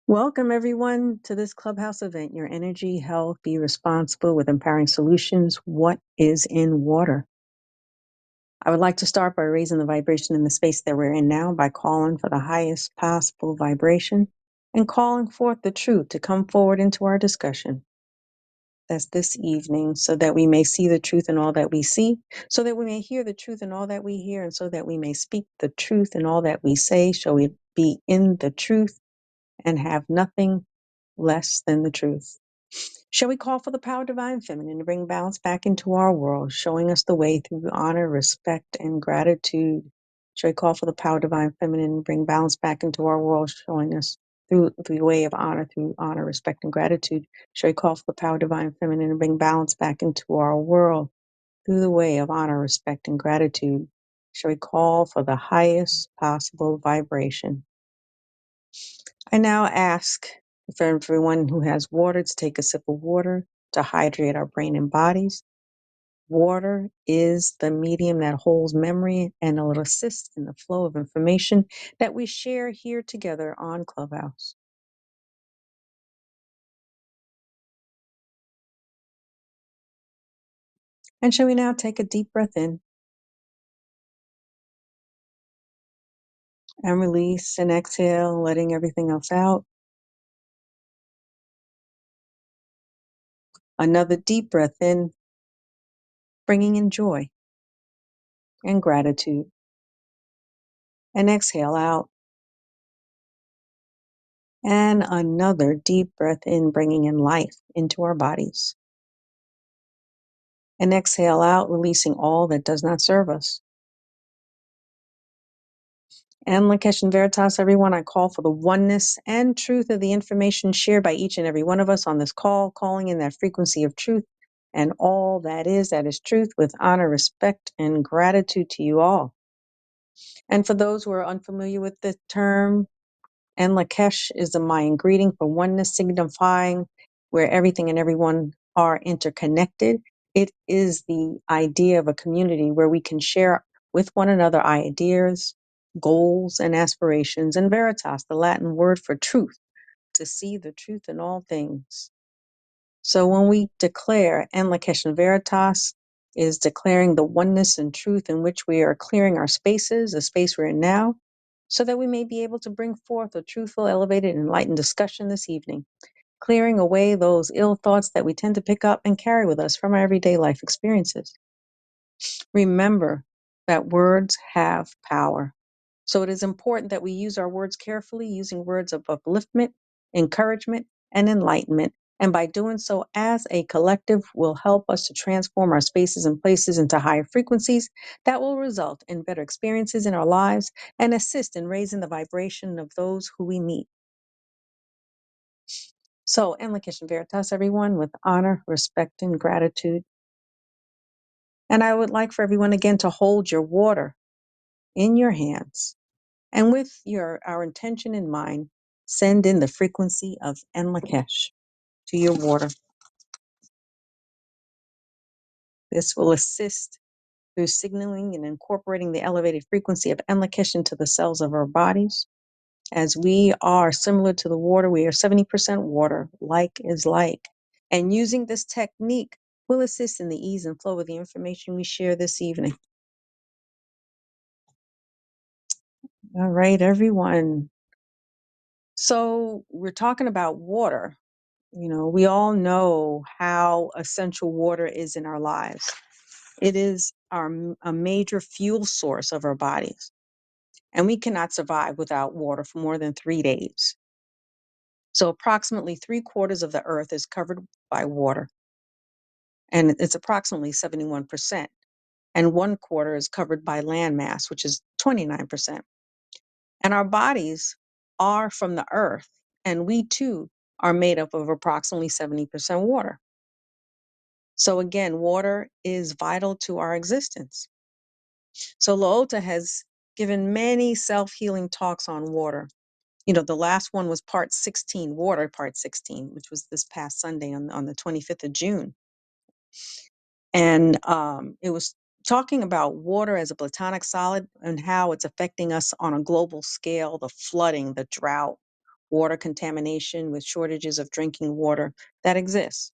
Welcome, everyone, to this Clubhouse event, Your Energy, Health, Be Responsible with Empowering Solutions. What is in water? I would like to start by raising the vibration in the space that we're in now by calling for the highest possible vibration and calling forth the truth to come forward into our discussion. That's this evening, so that we may see the truth in all that we see, so that we may hear the truth in all that we hear, and so that we may speak the truth in all that we say. Shall we be in the truth and have nothing less than the truth? Shall we call for the power divine feminine to bring balance back into our world, showing us the way through honor, respect, and gratitude? Shall we call for the power divine feminine to bring balance back into our world, showing us through the way of honor, through honor, respect, and gratitude? Shall we call for the power divine feminine to bring balance back into our world through the way of honor, respect, and gratitude? Shall we call for the highest possible vibration? I now ask for everyone who has water to take a sip of water to hydrate our brain and bodies. Water is the medium that holds memory and it will assist in the flow of information that we share here together on Clubhouse. And shall we now take a deep breath in and release and exhale, letting everything else out. Another deep breath in, bringing in joy and gratitude. And exhale out. And another deep breath in, bringing in life into our bodies. And exhale out, releasing all that does not serve us. And Lakesh and Veritas, everyone, I call for the oneness and truth of the information shared by each and every one of us on this call, calling in that frequency of truth and all that is truth with honor, respect, and gratitude to you all. And for those who are unfamiliar with the term, and Lakesh is a Mayan greeting for oneness, signifying where everything and everyone are interconnected. It is the idea of a community where we can share with one another ideas, goals, and aspirations. And veritas, the Latin word for truth, to see the truth in all things. So when we declare en Lakesh and veritas is declaring the oneness and truth in which we are clearing our spaces, the space we're in now, so that we may be able to bring forth a truthful, elevated, and enlightened discussion this evening, clearing away those ill thoughts that we tend to pick up and carry with us from our everyday life experiences. Remember that words have power. So it is important that we use our words carefully, using words of upliftment, encouragement, and enlightenment. And by doing so as a collective will help us to transform our spaces and places into higher frequencies that will result in better experiences in our lives and assist in raising the vibration of those who we meet. So, Enlikish and Veritas, everyone, with honor, respect, and gratitude. And I would like for everyone again to hold your water in your hands. And with our intention in mind, send in the frequency of Enlakesh to your water. This will assist through signaling and incorporating the elevated frequency of Enlakesh into the cells of our bodies. As we are similar to the water, we are 70% water, like is like. And using this technique will assist in the ease and flow of the information we share this evening. All right, everyone. So we're talking about water. You know, we all know how essential water is in our lives. It is a major fuel source of our bodies, and we cannot survive without water for more than 3 days. So approximately 3/4 of the earth is covered by water, and it's approximately 71%. And 1/4 is covered by land mass, which is 29%. And our bodies are from the earth, and we too are made up of approximately 70% water. So again, water is vital to our existence. So Laota has given many self-healing talks on water. You know, the last one was part 16, water part 16, which was this past Sunday on the 25th of June. And it was talking about water as a platonic solid and how it's affecting us on a global scale, the flooding, the drought, water contamination with shortages of drinking water that exists.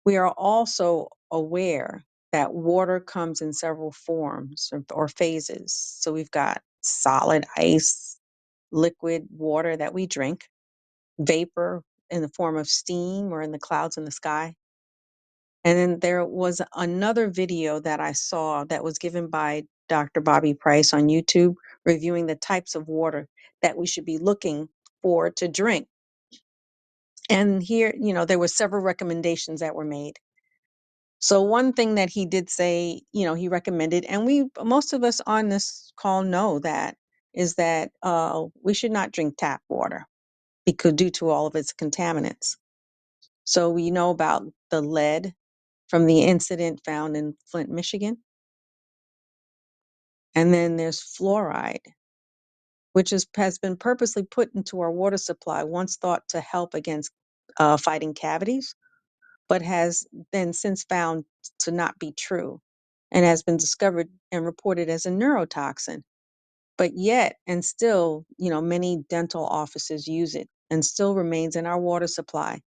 We are also aware that water comes in several forms or phases. So we've got solid ice, liquid water that we drink, vapor in the form of steam or in the clouds in the sky. And then there was another video that I saw that was given by Dr. Bobby Price on YouTube, reviewing the types of water that we should be looking for to drink. And here, there were several recommendations that were made. So one thing that he did say, he recommended, and most of us on this call know that, is that we should not drink tap water because due to all of its contaminants. So we know about the lead from the incident found in Flint, Michigan. And then there's fluoride, which has been purposely put into our water supply, once thought to help against fighting cavities, but has then since found to not be true and has been discovered and reported as a neurotoxin. But yet, and still, many dental offices use it and still remains in our water supply.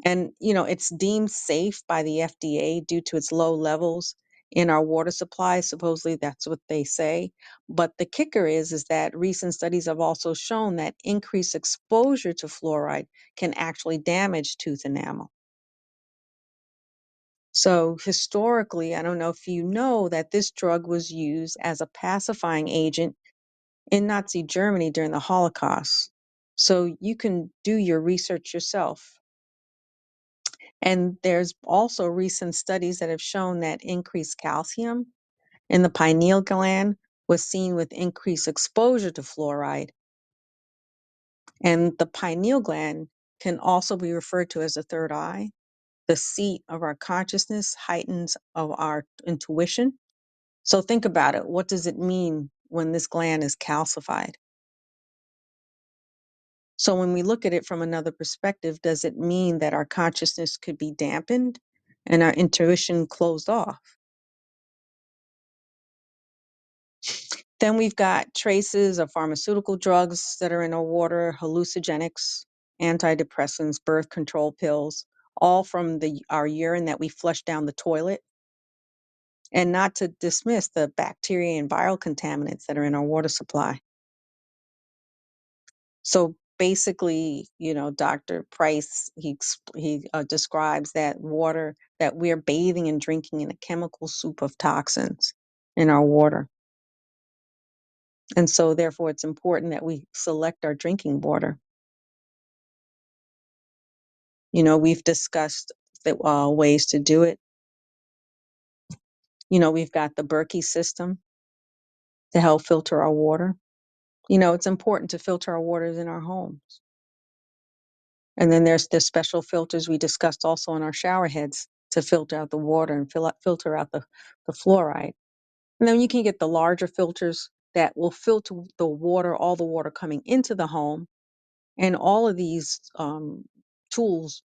And, it's deemed safe by the FDA due to its low levels in our water supply. Supposedly that's what they say. But the kicker is that recent studies have also shown that increased exposure to fluoride can actually damage tooth enamel. So historically, I don't know if you know that this drug was used as a pacifying agent in Nazi Germany during the Holocaust. So you can do your research yourself. And there's also recent studies that have shown that increased calcium in the pineal gland was seen with increased exposure to fluoride. And the pineal gland can also be referred to as the third eye, the seat of our consciousness, heightens of our intuition. So think about it. What does it mean when this gland is calcified? So when we look at it from another perspective, does it mean that our consciousness could be dampened and our intuition closed off? Then we've got traces of pharmaceutical drugs that are in our water, hallucinogenics, antidepressants, birth control pills, all from our urine that we flush down the toilet. And not to dismiss the bacteria and viral contaminants that are in our water supply. So basically, Dr. Price, he describes that water that we're bathing and drinking in a chemical soup of toxins in our water. And so therefore it's important that we select our drinking water. We've discussed the ways to do it. We've got the Berkey system to help filter our water. It's important to filter our waters in our homes. And then there's the special filters we discussed also in our shower heads to filter out the water and filter out the fluoride. And then you can get the larger filters that will filter the water, all the water coming into the home. And all of these tools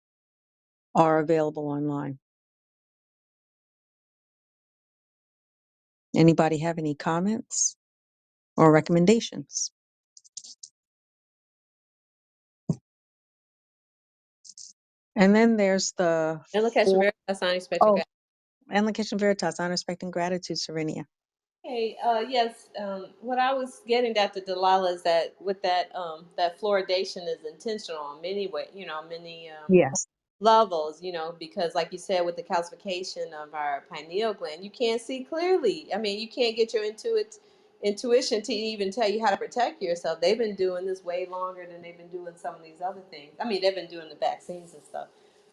are available online. Anybody have any comments or recommendations? And then there's the And look at your Veritas unexpected. oh, and the Kitchen Veritas, Unexpected Gratitude, Serenia. Hey, yes. What I was getting at, the Delilah, is that with that fluoridation is intentional in many way, many Yes. levels, because like you said, with the calcification of our pineal gland, you can't see clearly. I mean, you can't get your intuition to even tell you how to protect yourself. They've been doing this way longer than they've been doing some of these other things. I mean, they've been doing the vaccines and stuff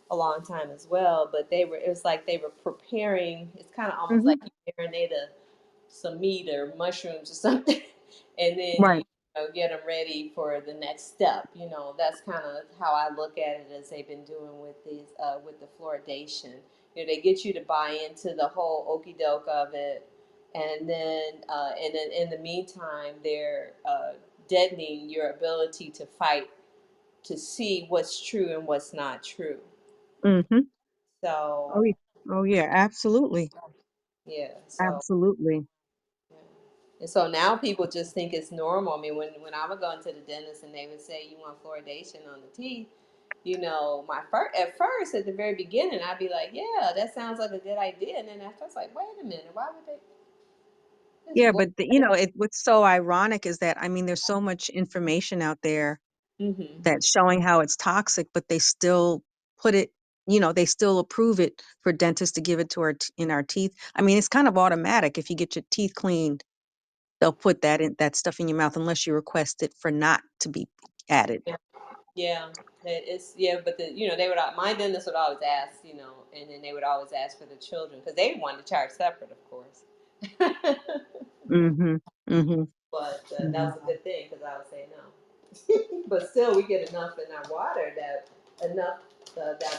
a long time as well, but it was like they were preparing. It's kind of almost Hmm. like you marinate some meat or mushrooms or something, and then Right. you get them ready for the next step. That's kind of how I look at it, as they've been doing with these with the fluoridation. They get you to buy into the whole okey doke of it, and then in the meantime, they're deadening your ability to fight, to see what's true and what's not true. Mm-hmm. So Oh, yeah. Oh, yeah. Absolutely. yeah, so Absolutely. yeah. And so now people just think it's normal. I mean, when I would go into the dentist and they would say you want fluoridation on the teeth, at first at the very beginning I'd be like, yeah, that sounds like a good idea. And then after I was like, wait a minute, why would they? It's Yeah, what? but what's so ironic is that, I mean, there's so much information out there Mm-hmm. that's showing how it's toxic, but they still put it, they still approve it for dentists to give it to in our teeth. I mean, it's kind of automatic. If you get your teeth cleaned, they'll put that stuff in your mouth unless you request it for not to be added. Yeah, but they would my dentist would always ask, and then they would always ask for the children because they wanted to charge separate, of course. Mhm. Mhm. But that Mhm. was a good thing because I would say no. But still, we get enough in our water that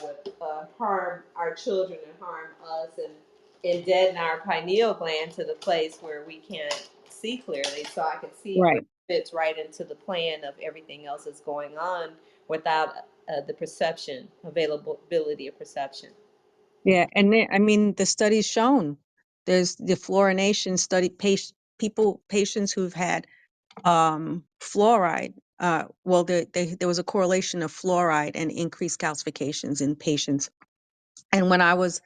would harm our children and harm us and deaden our pineal gland to the place where we can't see clearly. So I can see where Right. it fits right into the plan of everything else that's going on without the perception, availability of perception. Yeah, and I mean, the study's shown there's the fluorination study patients who've had fluoride. Well, there was a correlation of fluoride and increased calcifications in patients. And when I was,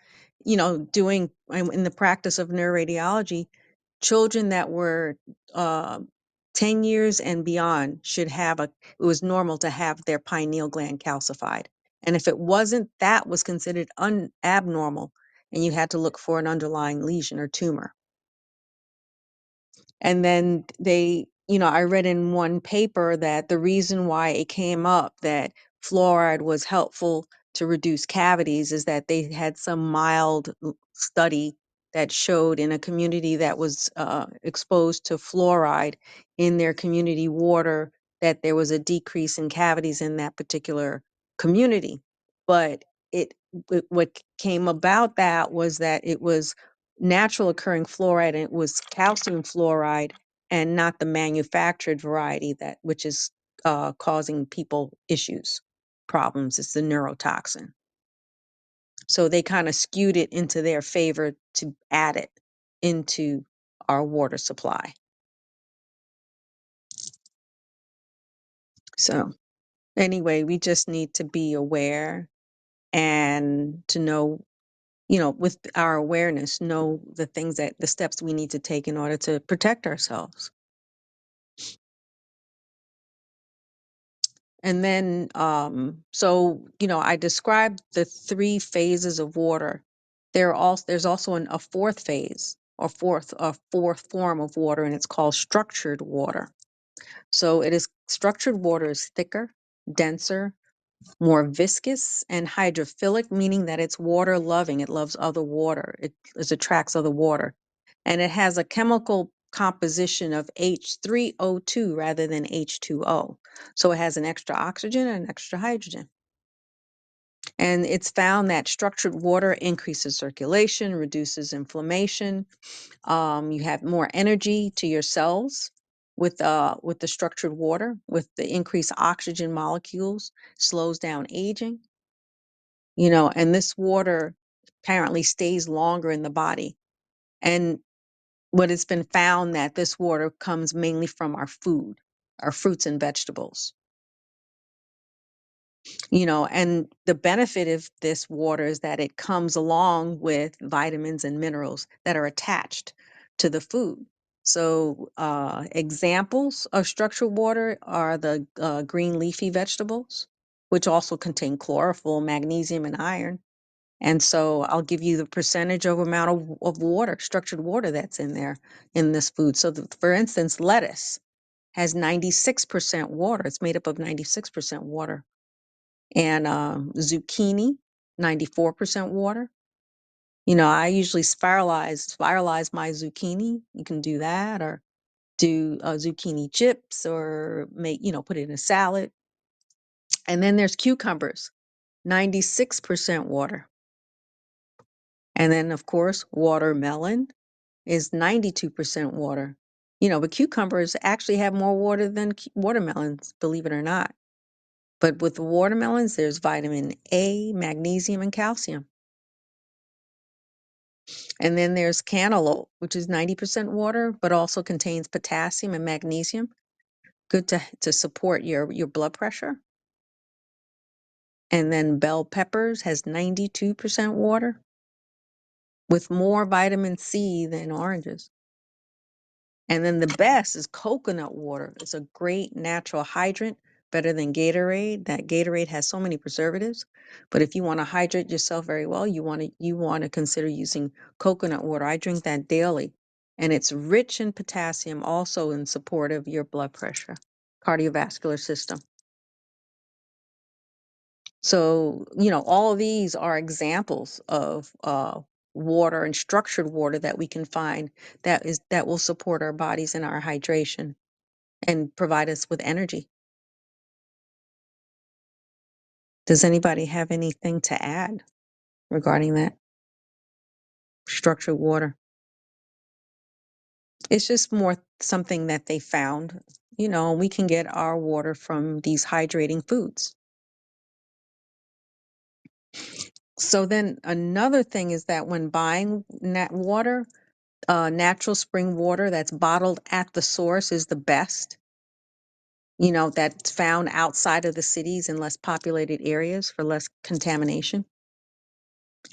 doing in the practice of neuroradiology, children that were uh, 10 years and beyond should have it was normal to have their pineal gland calcified. And if it wasn't, that was considered abnormal, and you had to look for an underlying lesion or tumor. And then I read in one paper that the reason why it came up that fluoride was helpful to reduce cavities is that they had some mild study that showed in a community that was exposed to fluoride in their community water that there was a decrease in cavities in that particular community. But what came about that was that it was natural occurring fluoride, and it was calcium fluoride and not the manufactured variety which is causing people problems. It's the neurotoxin. So they kind of skewed it into their favor to add it into our water supply. So anyway, we just need to be aware and to know, with our awareness, know the steps we need to take in order to protect ourselves. And then, I described the three phases of water. There's also a fourth phase, or fourth form of water, and it's called structured water. So structured water is thicker, denser, more viscous, and hydrophilic, meaning that it's water loving. It loves other water. It attracts other water. And it has a chemical composition of H3O2 rather than H2O. So it has an extra oxygen and an extra hydrogen. And it's found that structured water increases circulation, reduces inflammation. You have more energy to your cells with the structured water, with the increased oxygen molecules, slows down aging. And this water apparently stays longer in the body. And what has been found that this water comes mainly from our food, our fruits and vegetables. And the benefit of this water is that it comes along with vitamins and minerals that are attached to the food. So, examples of structured water are the green leafy vegetables, which also contain chlorophyll, magnesium, and iron. And so I'll give you the percentage of amount of water, structured water that's in there in this food. So, for instance, lettuce has 96% water. It's made up of 96% water. And zucchini, 94% water. I usually spiralize my zucchini. You can do that, or do zucchini chips, or put it in a salad. And then there's cucumbers, 96% water. And then, of course, watermelon is 92% water. But cucumbers actually have more water than watermelons, believe it or not. But with the watermelons, there's vitamin A, magnesium, and calcium. And then there's cantaloupe, which is 90% water, but also contains potassium and magnesium, good to support your blood pressure. And then bell peppers has 92% water with more vitamin C than oranges. And then the best is coconut water. It's a great natural hydrant, better than Gatorade. That Gatorade has so many preservatives. But if you want to hydrate yourself very well, you want to consider using coconut water. I drink that daily. And it's rich in potassium, also in support of your blood pressure, cardiovascular system. So, all of these are examples of water and structured water that we can find that will support our bodies and our hydration and provide us with energy. Does anybody have anything to add regarding that structured water? It's just more something that they found. We can get our water from these hydrating foods. So then another thing is that when buying water, natural spring water that's bottled at the source is the best. That's found outside of the cities and less populated areas for less contamination.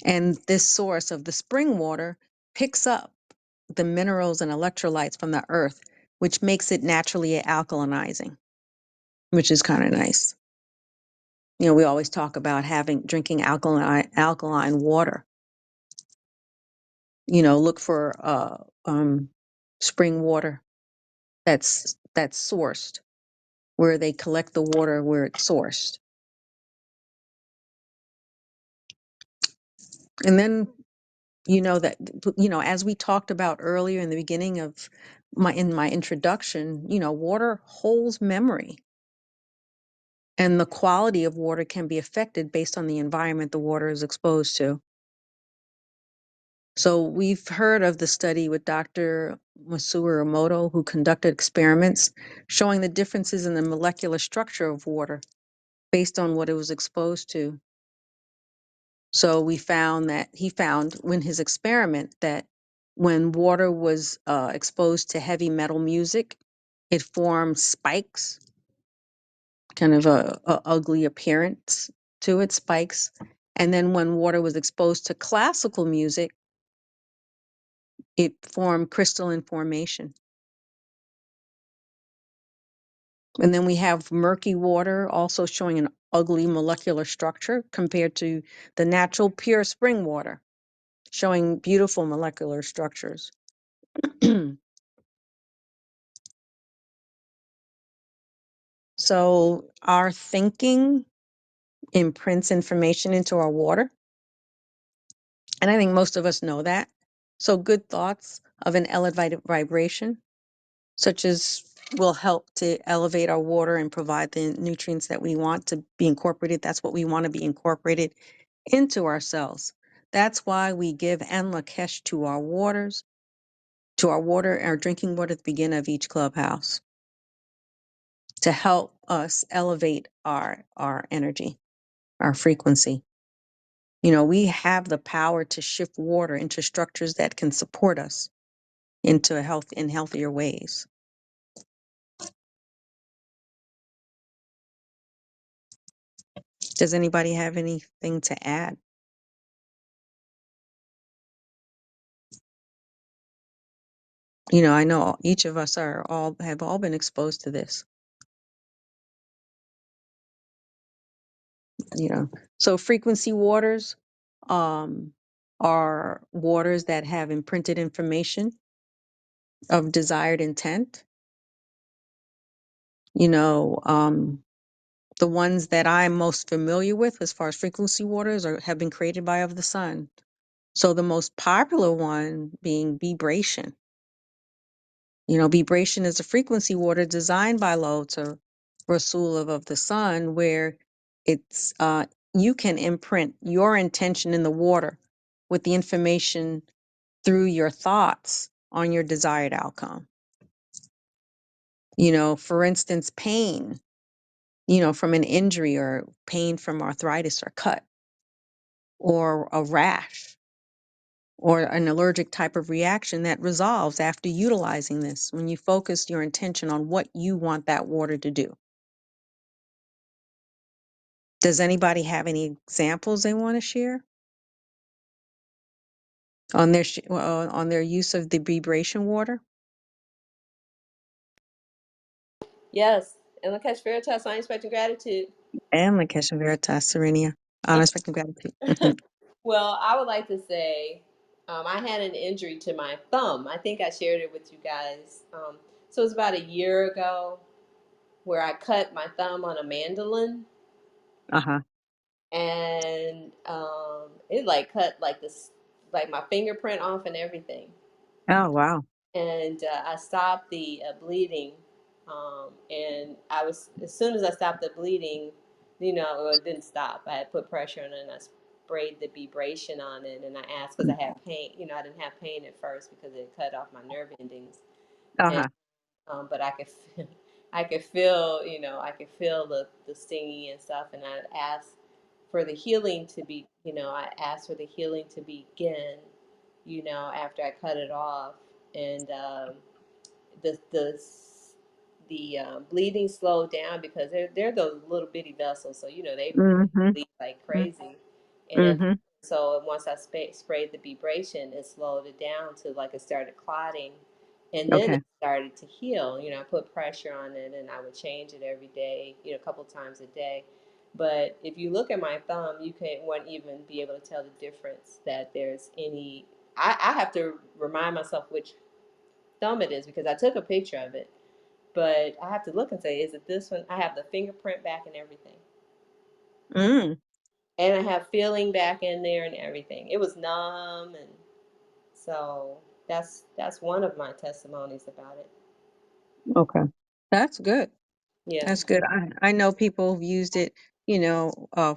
And this source of the spring water picks up the minerals and electrolytes from the earth, which makes it naturally alkalinizing, which is kind of nice. We always talk about drinking alkaline water. Look for spring water that's sourced, where they collect the water where it's sourced. And then that as we talked about earlier in the beginning of my introduction, water holds memory, and the quality of water can be affected based on the environment the water is exposed to. So we've heard of the study with Dr. Masuo Emoto, who conducted experiments showing the differences in the molecular structure of water based on what it was exposed to. So he found when his experiment that when water was exposed to heavy metal music, it formed spikes, kind of a ugly appearance to it, spikes. And then when water was exposed to classical music, it formed crystalline formation. And then we have murky water also showing an ugly molecular structure compared to the natural pure spring water, showing beautiful molecular structures. So our thinking imprints information into our water. And I think most of us know that. So good thoughts of an elevated vibration, such as will help to elevate our water and provide the nutrients that we want to be incorporated. That's what we want to be incorporated into our cells. That's why we give Lakesh to our waters, our drinking water at the beginning of each clubhouse to help us elevate our energy, our frequency. We have the power to shift water into structures that can support us into healthier ways. Does anybody have anything to add? I know each of us have all been exposed to this. So frequency waters are waters that have imprinted information of desired intent. The ones that I'm most familiar with as far as frequency waters have been created by of the sun. So the most popular one being vibration. Vibration is a frequency water designed by Lota Rasul of the sun, where it's you can imprint your intention in the water with the information through your thoughts on your desired outcome. For instance, pain, from an injury, or pain from arthritis or cut, or a rash, or an allergic type of reaction that resolves after utilizing this when you focus your intention on what you want that water to do. Does anybody have any examples they want to share on their on their use of the vibration water? Yes. And look, catch Veritas, unexpected gratitude. And Lakesh Veritas, Serenia, unexpected gratitude. Well, I would like to say I had an injury to my thumb. I think I shared it with you guys. So it was about a year ago where I cut my thumb on a mandolin, Uh-huh. and it like cut like this, like my fingerprint off and everything. Oh, wow. And I stopped the bleeding. And I was, as soon as I stopped the bleeding, it didn't stop. I had put pressure on it and I sprayed the vibration on it, and I asked because I had pain. I didn't have pain at first because it cut off my nerve endings, and Uh-huh. but I could feel, I could feel, I could feel the stinging and stuff, and I asked for the healing to be, I asked for the healing to begin, after I cut it off, and the the bleeding slowed down because they're those little bitty vessels, so they Mm-hmm. bleed like crazy, and then Mm-hmm. so once I sprayed the vibration, it slowed it down to like it started clotting, and then Okay. it started to heal. I put pressure on it, and I would change it every day, a couple times a day. But if you look at my thumb, you won't even be able to tell the difference that there's any. I have to remind myself which thumb it is because I took a picture of it, but I have to look and say, is it this one? I have the fingerprint back and everything. Mm. And I have feeling back in there and everything. It was numb, and so that's one of my testimonies about it. Okay. That's good. Yeah. That's good. I know people who've used it,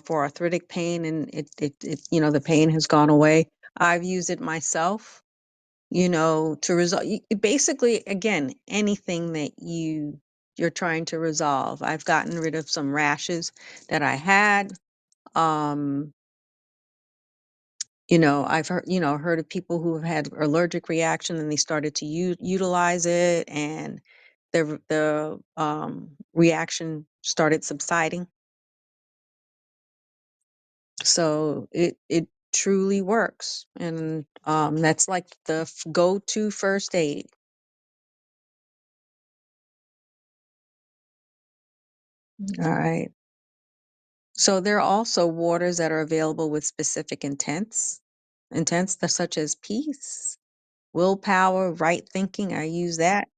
for arthritic pain, and the pain has gone away. I've used it myself, to resolve basically, again, anything that you're trying to resolve. I've gotten rid of some rashes that I had. Um, I've heard of people who have had allergic reaction and they started to utilize it, and the reaction started subsiding. So it truly works, and that's like the go-to first aid. All right. So there are also waters that are available with specific intents such as peace, willpower, right thinking. I use that.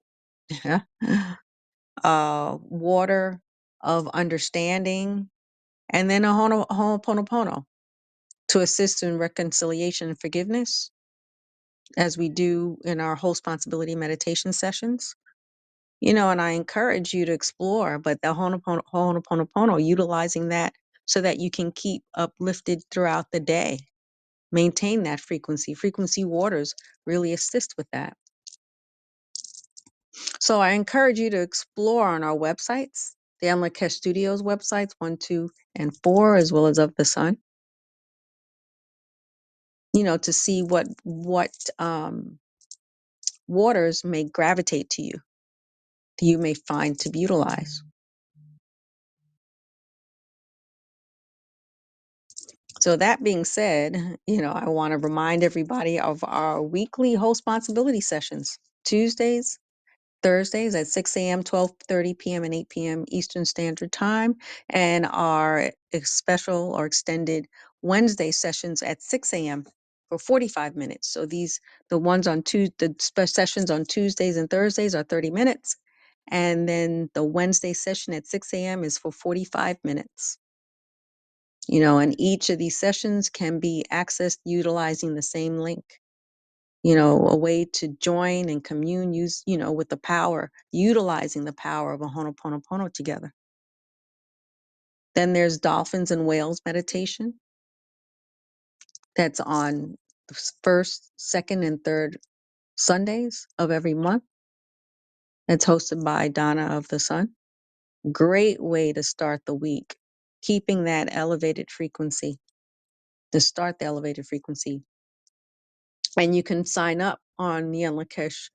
Water of understanding, and then a ho'oponopono to assist in reconciliation and forgiveness, as we do in our whole responsibility meditation sessions. And I encourage you to explore, but the ho'oponopono, utilizing that so that you can keep uplifted throughout the day, maintain that frequency. Frequency waters really assist with that. So I encourage you to explore on our websites, the Amlakesh Studios websites, 1, 2, and 4, as well as of the Sun, to see what waters may gravitate to you, that you may find to utilize. So that being said, I want to remind everybody of our weekly whole responsibility sessions, Tuesdays, Thursdays at 6 a.m., 12:30 p.m., and 8 p.m. Eastern Standard Time, and our special or extended Wednesday sessions at 6 a.m. for 45 minutes. So the ones on sessions on Tuesdays and Thursdays are 30 minutes, and then the Wednesday session at 6 a.m. is for 45 minutes. And each of these sessions can be accessed utilizing the same link. A way to join and commune, with the power, utilizing the power of a Ho'oponopono together. Then there's dolphins and whales meditation. That's on the first, second, and third Sundays of every month. It's hosted by Donna of the Sun. Great way to start the week, keeping that elevated frequency, to start the elevated frequency. And you can sign up on the Enlakesh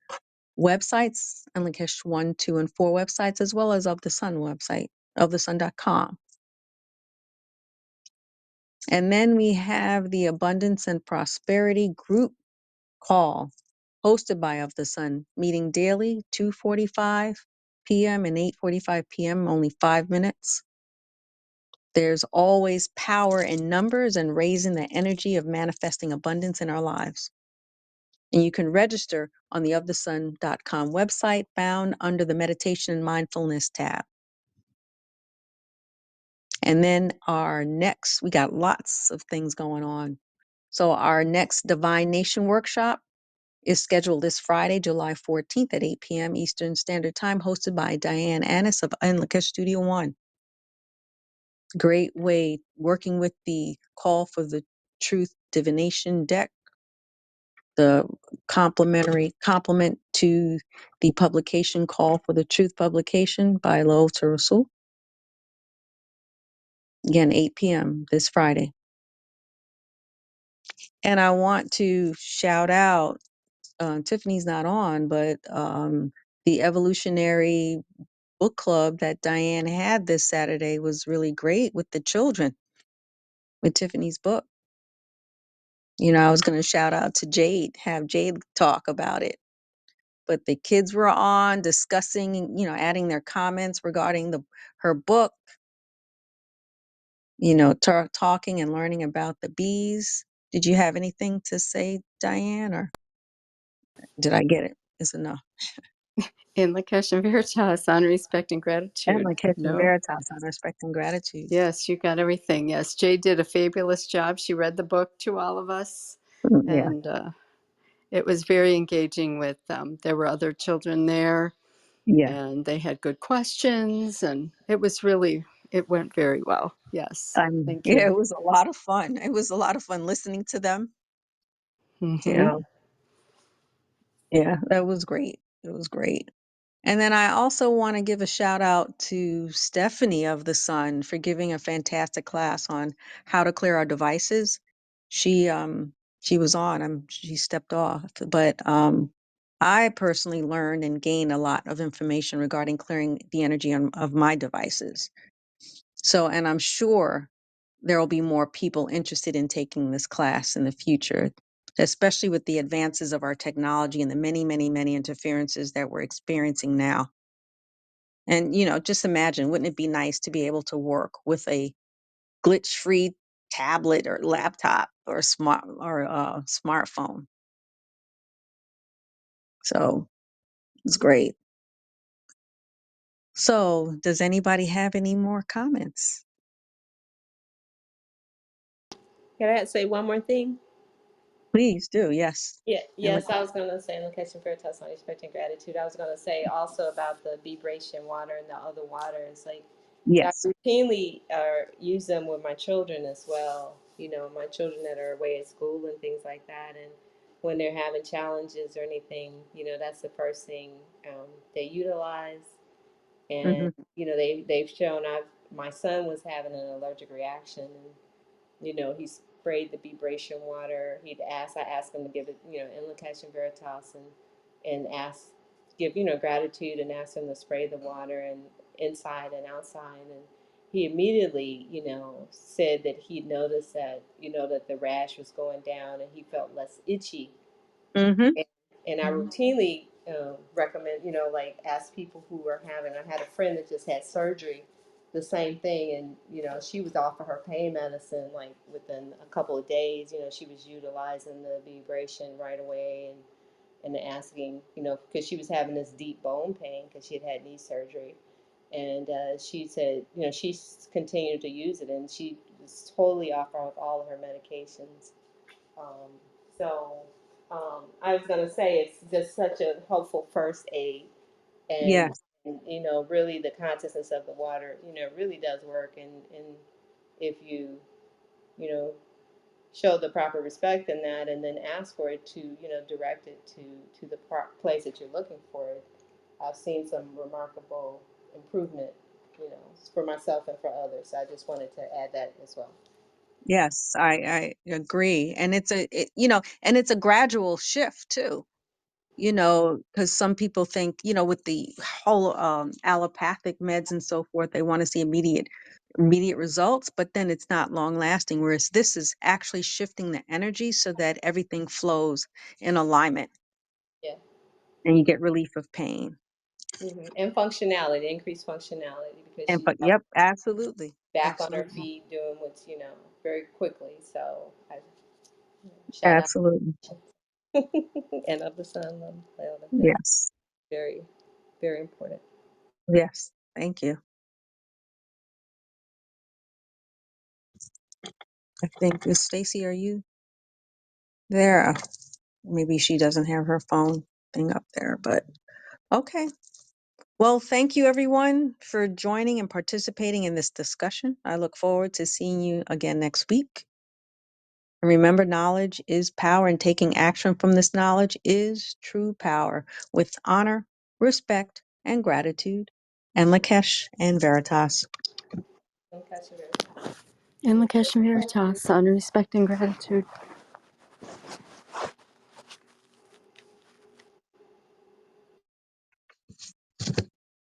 websites, Enlakesh 1, 2, and 4 websites, as well as of the Sun website, ofthesun.com. And then we have the Abundance and Prosperity group call hosted by Of the Sun, meeting daily, 2:45 p.m. and 8:45 p.m., only 5 minutes. There's always power in numbers and raising the energy of manifesting abundance in our lives. And you can register on the ofthesun.com website found under the Meditation and Mindfulness tab. And then we got lots of things going on. So our next Divine Nation workshop is scheduled this Friday, July 14th at 8 p.m. Eastern Standard Time, hosted by Diane Annis of Enlakesh Studio One. Great way working with the call for the Truth Divination deck, the complement to the publication call for the Truth publication by Lo Rasul. Again, 8 p.m. this Friday. And I want to shout out, Tiffany's not on, but the Evolutionary Book Club that Diane had this Saturday was really great with the children, with Tiffany's book. You know, I was going to shout out to Jade, have Jade talk about it. But the kids were on discussing, adding their comments regarding her book, talking and learning about the bees. Did you have anything to say, Diane, or did I get it? Is enough? In Lakesh and Veritas on respect and And gratitude. my Kitchen No. Veritas on respect and gratitude. Yes, you got everything. Yes, Jay did a fabulous job. She read the book to all of us, Yeah. and it was very engaging. With there were other children there, Yeah. and they had good questions, and it went very well. Yes, thank Yeah, you. it was a lot of fun. It was a lot of fun listening to them. Hmm. Yeah. Yeah, that was great. It was great. And then I also want to give a shout out to Stephanie of the Sun for giving a fantastic class on how to clear our devices. She was on, she stepped off, but I personally learned and gained a lot of information regarding clearing the energy of my devices. So, and I'm sure there will be more people interested in taking this class in the future, especially with the advances of our technology and the many, many, many interferences that we're experiencing now. And, just imagine, wouldn't it be nice to be able to work with a glitch free tablet or laptop or smartphone? So it's great. So, does anybody have any more comments? Can I say one more thing? Please do. Yes. Yeah, And yes, I was going to say in the Catching Veritas on Expecting Gratitude, I was going to say also about the vibration water and the other waters. Like, I yes. routinely use them with my children as well. My children that are away at school and things like that. And when they're having challenges or anything, that's the first thing they utilize. And, Hmm. they've shown my son was having an allergic reaction, and he sprayed the vibration water. I asked him to give it, Invocation Veritas, and give, gratitude, and ask him to spray the water and inside and outside. And he immediately, said that he noticed that, that the rash was going down and he felt less itchy. Hmm. And I routinely recommend, like ask people who are having. I had a friend that just had surgery, the same thing, and she was off of her pain medicine like within a couple of days. She was utilizing the vibration right away, and asking, because she was having this deep bone pain because she had knee surgery, and she said, she's continued to use it, and she was totally off of all of her medications. Um, so I was going to say it's just such a helpful first aid, and, Yes. really the consciousness of the water, really does work, and if you, you know, show the proper respect in that, and then ask for it to, direct it to the place that you're looking for it. I've seen some remarkable improvement, for myself and for others. So I just wanted to add that as well. Yes, I agree. And and it's a gradual shift too, because some people think, with the whole allopathic meds and so forth, they want to see immediate results, but then it's not long lasting. Whereas this is actually shifting the energy so that everything flows in alignment Yeah. and you get relief of pain. And functionality, increased functionality, because And she's but yep, absolutely. back on her Absolutely. feet doing what's, very quickly. So shout out. Absolutely. And of the sun, of the head. Yes. Very, very important. Yes. Thank you. I think Miss Stacy, are you there? Maybe she doesn't have her phone thing up there, but okay. Well, thank you everyone for joining and participating in this discussion. I look forward to seeing you again next week. And remember, knowledge is power, and taking action from this knowledge is true power with honor, respect, and gratitude. And Lakesh and Veritas. Don't catch it. In the Kashmir Veritas, honor, respect, and gratitude.